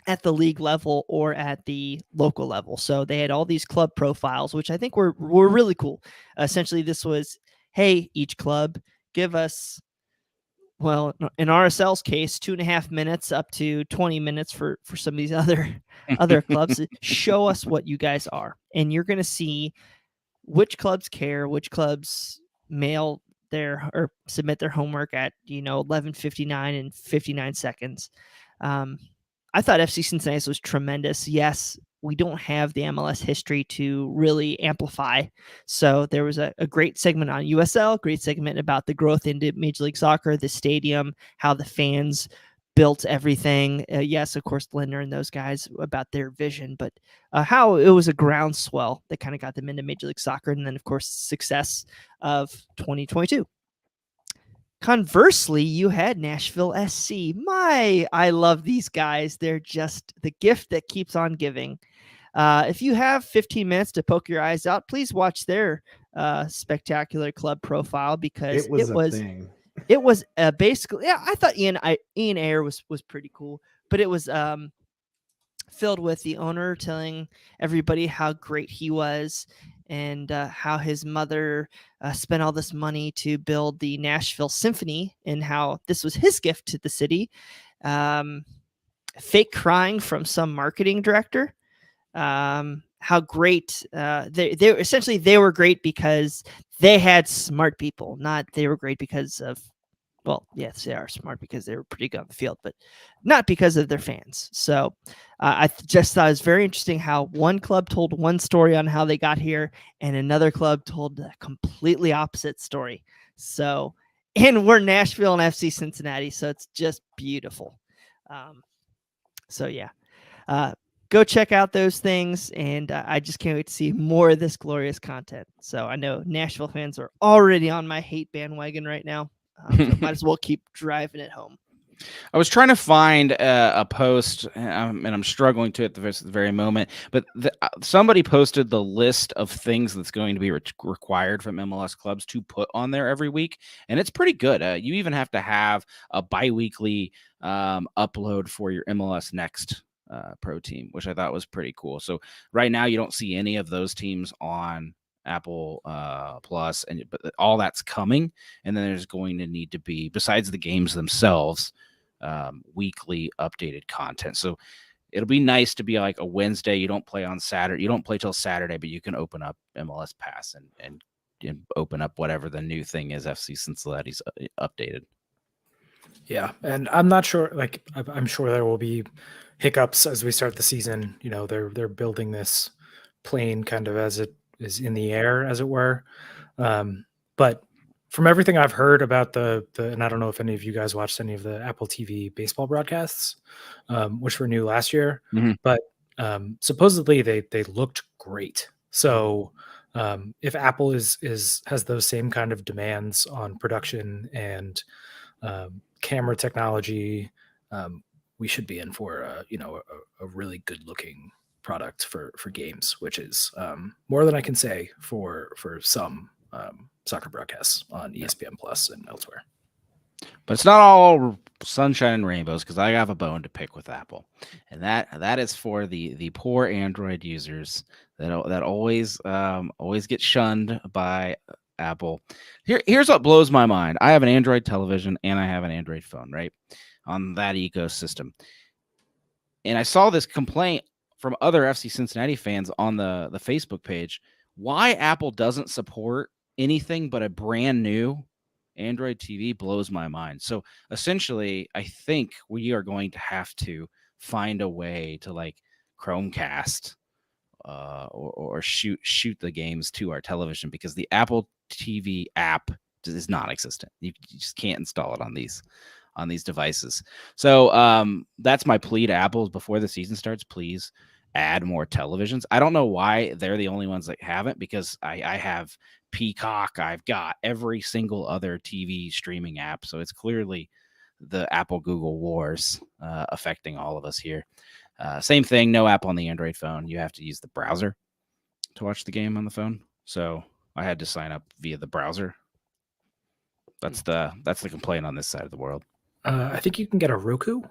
at the league level or at the local level. So they had all these club profiles, which I think were really cool. Essentially, this was, hey, each club, give us, well, in RSL's case, 2.5 minutes up to 20 minutes for some of these other clubs. Show us what you guys are. And you're going to see which clubs care, which clubs mail or submit their homework at, 11:59 and 59 seconds. I thought FC Cincinnati was tremendous. Yes, we don't have the MLS history to really amplify. So there was a great segment on USL, great segment about the growth into Major League Soccer, the stadium, how the fans built everything. Yes, of course, Lindner and those guys about their vision, but how it was a groundswell that kind of got them into Major League Soccer. And then, of course, success of 2022. Conversely, you had Nashville SC. I love these guys. They're just the gift that keeps on giving. If you have 15 minutes to poke your eyes out, please watch their spectacular club profile because it was basically, yeah, I thought Ian Ayer was pretty cool, but it was filled with the owner telling everybody how great he was and how his mother spent all this money to build the Nashville Symphony and how this was his gift to the city. Fake crying from some marketing director. How great they were great because they had smart people, not they were great because of, well, yes, they are smart because they were pretty good on the field, but not because of their fans. So I just thought it was very interesting how one club told one story on how they got here and another club told a completely opposite story. So, and we're Nashville and FC Cincinnati, so it's just beautiful. So yeah, go check out those things, and I just can't wait to see more of this glorious content. So I know Nashville fans are already on my hate bandwagon right now. So might as well keep driving it home. I was trying to find a post, and I'm struggling to at the very moment, but somebody posted the list of things that's going to be required from MLS clubs to put on there every week, and it's pretty good. You even have to have a biweekly upload for your MLS Next pro team, which I thought was pretty cool. So right now you don't see any of those teams on Apple Plus, but all that's coming, and then there's going to need to be, besides the games themselves, weekly updated content. So it'll be nice to be like a Wednesday. You don't play on Saturday. You don't play till Saturday, but you can open up MLS Pass and open up whatever the new thing is. FC Cincinnati's updated. Yeah, and I'm not sure. Like, I'm sure there will be hiccups as we start the season. They're building this plane kind of as it is in the air, as it were. But from everything I've heard about the and I don't know if any of you guys watched any of the Apple TV baseball broadcasts, which were new last year, but supposedly they looked great. So if Apple has those same kind of demands on production and camera technology, we should be in for a really good looking product for games, which is more than I can say for some soccer broadcasts on ESPN Plus and elsewhere. But it's not all sunshine and rainbows, because I have a bone to pick with Apple, and that is for the poor Android users that always get shunned by Apple. Here's what blows my mind. I have an Android television and I have an Android phone, right, on that ecosystem. And I saw this complaint from other FC Cincinnati fans on the Facebook page, why Apple doesn't support anything but a brand new Android TV blows my mind. So essentially, I think we are going to have to find a way to like Chromecast or shoot the games to our television, because the Apple TV app is non-existent. You just can't install it on these devices. So that's my plea to Apple before the season starts. Please add more televisions. I don't know why they're the only ones that haven't, because I have Peacock. I've got every single other TV streaming app. So it's clearly the Apple Google wars affecting all of us here. Same thing, no app on the Android phone. You have to use the browser to watch the game on the phone. So I had to sign up via the browser. That's the complaint on this side of the world. I think you can get a Roku.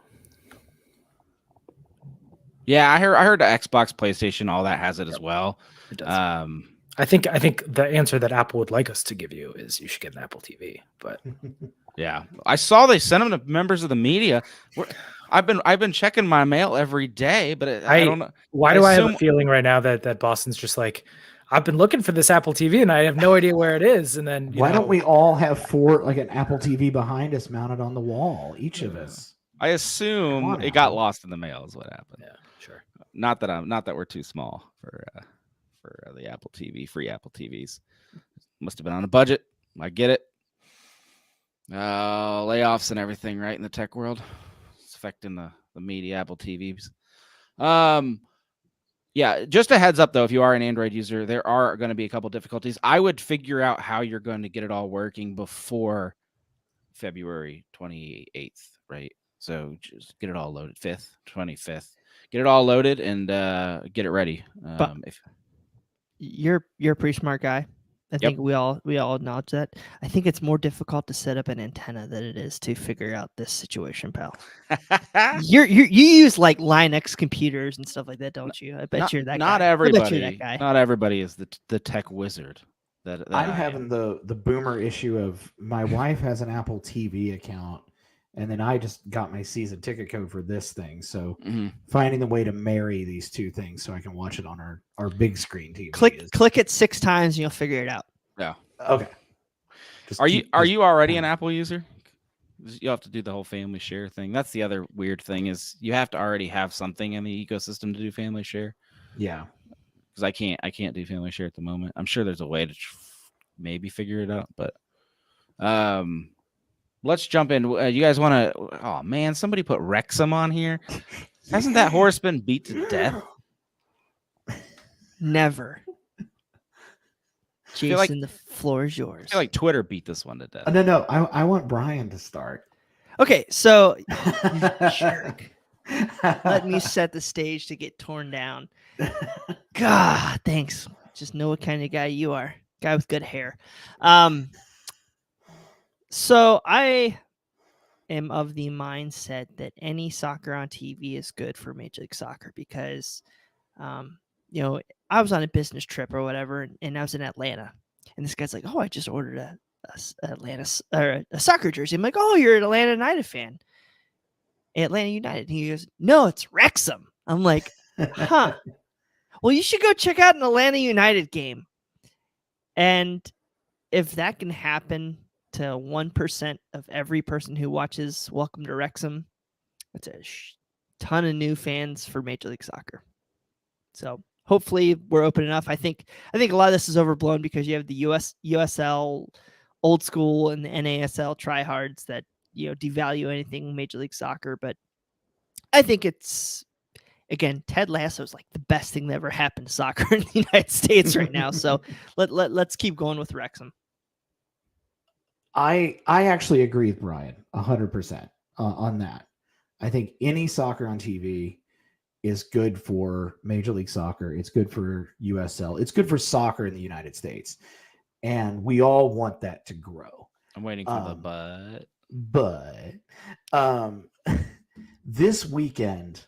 Yeah, I heard the Xbox, PlayStation, all that has it as well. It does. I think the answer that Apple would like us to give you is you should get an Apple TV. But yeah, I saw they sent them to members of the media. I've been checking my mail every day, but I don't know. Why do I have a feeling right now that Boston's just like, I've been looking for this Apple TV and I have no idea where it is. And then why don't we all have an Apple TV behind us mounted on the wall, each of us? I assume it got lost in the mail is what happened. Yeah, sure. Not that we're too small for the Apple TV, free Apple TVs. Must have been on a budget. I get it. Layoffs and everything, right, in the tech world. It's affecting the media Apple TVs. Yeah, just a heads up, though, if you are an Android user, there are going to be a couple difficulties. I would figure out how you're going to get it all working before February 28th, right? So just get it all loaded, 25th. Get it all loaded and get it ready. If you're a pretty smart guy. I think we all acknowledge that. I think it's more difficult to set up an antenna than it is to figure out this situation, pal. you use like Linux computers and stuff like that, don't you? I bet you're that guy. Not everybody. I bet you're that guy. Not everybody is the tech wizard. That I'm having the boomer issue of my wife has an Apple TV account, and then I just got my season ticket code for this thing. So finding the way to marry these two things so I can watch it on our big screen TV. Click it 6 times and you'll figure it out. Yeah. Okay. Are you already an Apple user? You have to do the whole family share thing. That's the other weird thing, is you have to already have something in the ecosystem to do family share. Yeah. Because I can't do family share at the moment. I'm sure there's a way to maybe figure it out, but let's jump in. You guys want to? Oh man, somebody put Wrexham on here. Hasn't that horse been beat to death? Never. Jason, the floor is yours. I feel like Twitter beat this one to death. No. I want Bryan to start. Okay, so jerk. Let me set the stage to get torn down. God, thanks. Just know what kind of guy you are. Guy with good hair. So I am of the mindset that any soccer on TV is good for Major League Soccer because, I was on a business trip or whatever, and I was in Atlanta, and this guy's like, "Oh, I just ordered a soccer jersey." I'm like, "Oh, you're an Atlanta United fan." Atlanta United. And he goes, "No, it's Wrexham." I'm like, "Huh." Well, you should go check out an Atlanta United game. And if that can happen to 1% of every person who watches Welcome to Wrexham, that's a ton of new fans for Major League Soccer. So hopefully we're open enough. I think a lot of this is overblown because you have the USL old school and the NASL tryhards that devalue anything Major League Soccer. But I think it's, again, Ted Lasso's like the best thing that ever happened to soccer in the United States right now. So let's keep going with Wrexham. I actually agree with Bryan 100% on that. I think any soccer on TV is good for Major League Soccer. It's good for USL. It's good for soccer in the United States. And we all want that to grow. I'm waiting for the but. But this weekend,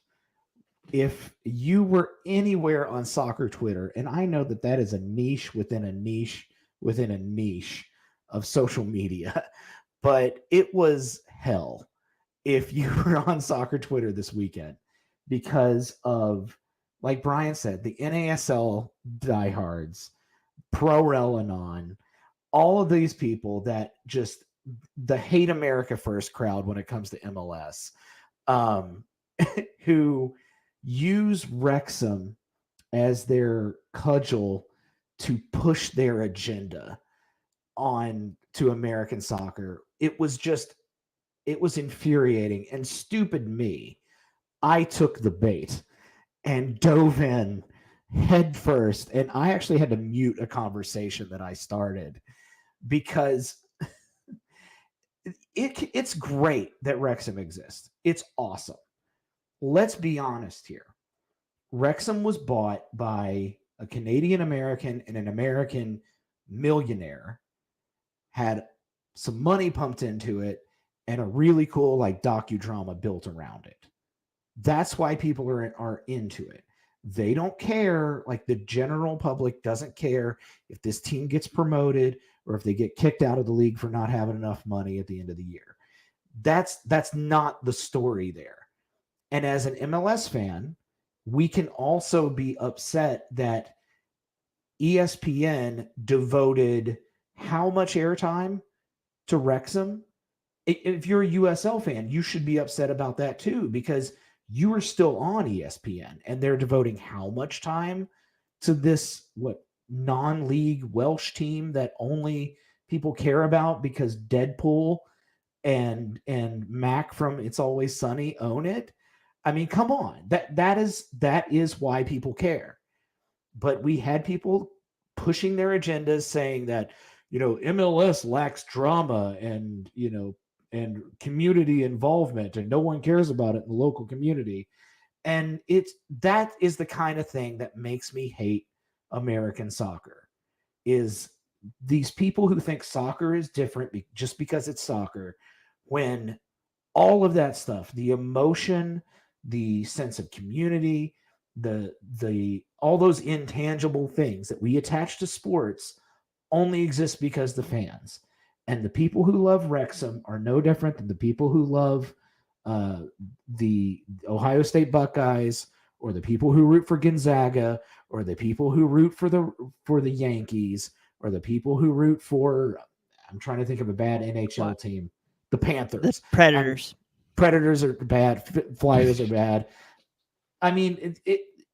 if you were anywhere on soccer Twitter, and I know that is a niche within a niche within a niche of social media, but it was hell if you were on soccer Twitter this weekend because of, like Bryan said, the NASL diehards, Pro Relanon, all of these people that just the hate America first crowd when it comes to MLS, who use Wrexham as their cudgel to push their agenda on to American soccer. It was infuriating, and stupid me, I took the bait and dove in head first, and I actually had to mute a conversation that I started because it's great that Wrexham exists. It's awesome. Let's be honest here. Wrexham was bought by a Canadian American and an American millionaire, had some money pumped into it, and a really cool docudrama built around it. That's why people are into it. They don't care, the general public doesn't care if this team gets promoted or if they get kicked out of the league for not having enough money at the end of the year. That's not the story there. And as an MLS fan, we can also be upset that ESPN devoted how much airtime to Wrexham. If you're a USL fan, you should be upset about that too, because you are still on ESPN and they're devoting how much time to this non-league Welsh team that only people care about because Deadpool and Mac from It's Always Sunny own it. I mean, come on. That is why people care. But we had people pushing their agendas saying that, MLS lacks drama and community involvement, and no one cares about it in the local community. And that is the kind of thing that makes me hate American soccer, is these people who think soccer is different just because it's soccer, when all of that stuff, the emotion, the sense of community, the all those intangible things that we attach to sports only exist because the fans. And the people who love Wrexham are no different than the people who love the Ohio State Buckeyes, or the people who root for Gonzaga, or the people who root for the Yankees, or the people who root for, I'm trying to think of a bad NHL team, the Panthers. The Predators. Predators are bad. Flyers are bad. I mean,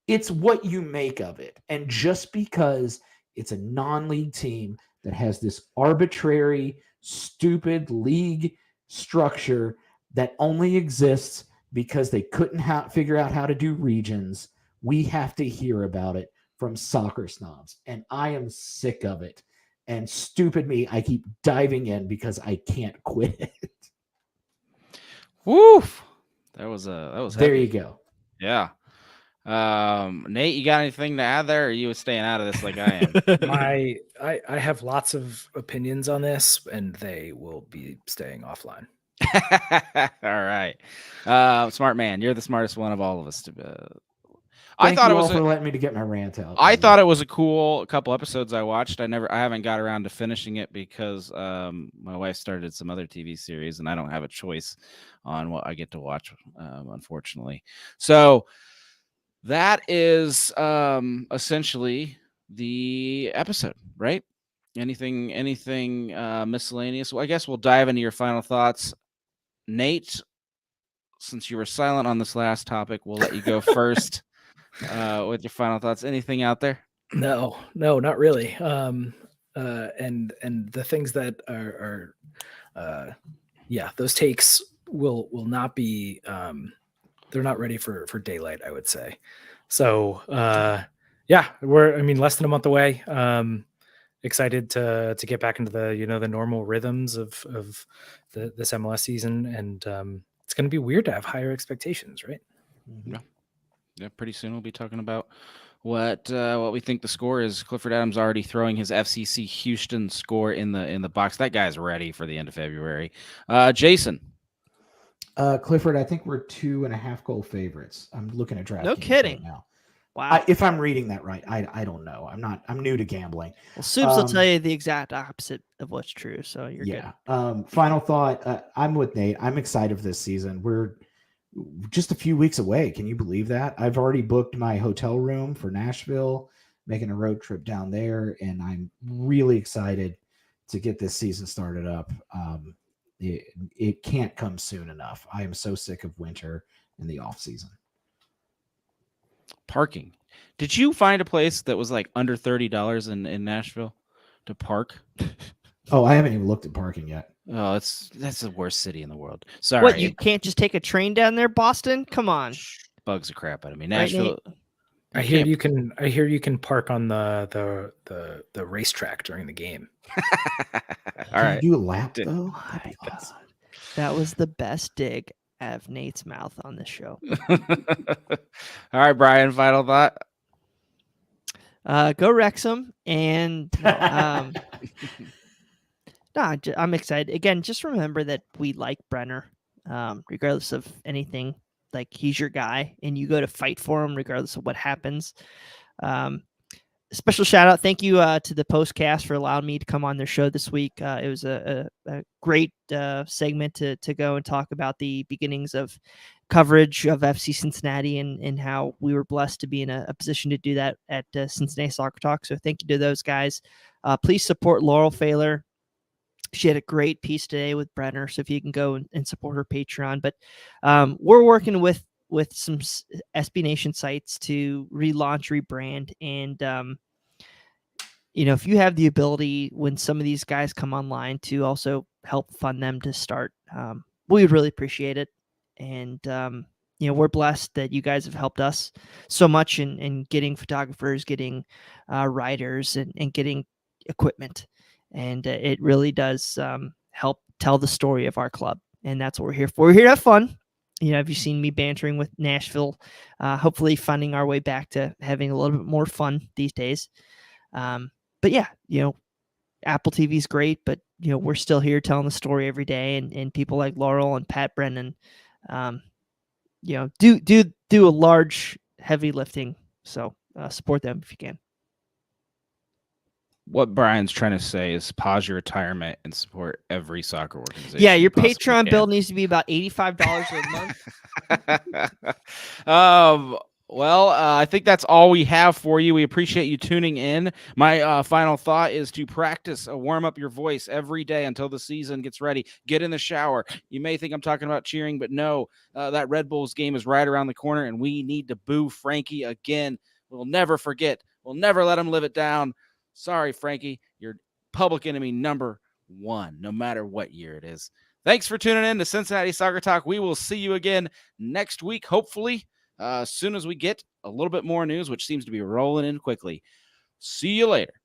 it's what you make of it. And just because it's a non-league team that has this arbitrary, stupid league structure that only exists because they couldn't figure out how to do regions, we have to hear about it from soccer snobs. And I am sick of it. And stupid me, I keep diving in because I can't quit it. Woof. That was heavy. There you go. Yeah. Nate, you got anything to add there, or are you staying out of this like I am? I have lots of opinions on this, and they will be staying offline. All right. Smart man. You're the smartest one of all of us. I thought it was for letting me to get my rant out. I thought it was a cool couple episodes I watched. I haven't got around to finishing it because my wife started some other TV series, and I don't have a choice on what I get to watch, unfortunately. So that is essentially the episode, right? Anything miscellaneous? Well, I guess we'll dive into your final thoughts. Nate, since you were silent on this last topic, we'll let you go first. with your final thoughts. Anything out there? No, not really. And the things that are those takes will not be they're not ready for daylight, I would say. So we're less than a month away. Excited to get back into the the normal rhythms of this MLS season, and it's going to be weird to have higher expectations, right? Yeah, pretty soon we'll be talking about what we think the score is. Clifford Adams already throwing his FCC Houston score in the box. That guy's ready for the end of February. Jason. Clifford, I think we're 2.5 goal favorites. I'm looking at DraftKings No kidding. right now. Wow. If I'm reading that right, I don't know. I'm new to gambling. Well, Soups will tell you the exact opposite of what's true, so you're good. Final thought. I'm with Nate. I'm excited for this season. We're just a few weeks away. Can you believe that? I've already booked my hotel room for Nashville, making a road trip down there, and I'm really excited to get this season started up. It can't come soon enough. I am so sick of winter and the off season. Parking. Did you find a place that was like under $30 in Nashville to park? Oh, I haven't even looked at parking yet. Oh, that's the worst city in the world. Sorry. What, you can't just take a train down there, Boston? Come on. Bugs the crap out of me. Nashville. I hear you can park on the racetrack during the game. All right. Can you do a lap though? That was the best dig of Nate's mouth on this show. All right, Bryan, final thought. Go Wrexham, and I'm excited. Again, just remember that we like Brenner, regardless of anything. Like, he's your guy, and you go to fight for him regardless of what happens. Special shout out. Thank you to the Postcast for allowing me to come on their show this week. It was a great segment to go and talk about the beginnings of coverage of FC Cincinnati and how we were blessed to be in a position to do that at Cincinnati Soccer Talk. So thank you to those guys. Please support Laurel Failer. She had a great piece today with Brenner, so if you can go and support her Patreon. But we're working with some SB Nation sites to relaunch, rebrand, and if you have the ability when some of these guys come online to also help fund them to start, we would really appreciate it. And we're blessed that you guys have helped us so much in getting photographers, getting writers, and getting equipment. And it really does help tell the story of our club. And that's what we're here for. We're here to have fun. Have you seen me bantering with Nashville? Hopefully finding our way back to having a little bit more fun these days. But yeah, Apple TV is great, but we're still here telling the story every day. And people like Laurel and Pat Brennan, do a large, heavy lifting. So support them if you can. What Bryan's trying to say is pause your retirement and support every soccer organization. Yeah, your Patreon bill needs to be about $85 a month. Well, I think that's all we have for you. We appreciate you tuning in. My final thought is to practice, warm up your voice every day until the season gets ready. Get in the shower. You may think I'm talking about cheering, but no, that Red Bulls game is right around the corner, and we need to boo Frankie again. We'll never forget. We'll never let him live it down. Sorry, Frankie, you're public enemy number one, no matter what year it is. Thanks for tuning in to Cincinnati Soccer Talk. We will see you again next week, hopefully, as soon as we get a little bit more news, which seems to be rolling in quickly. See you later.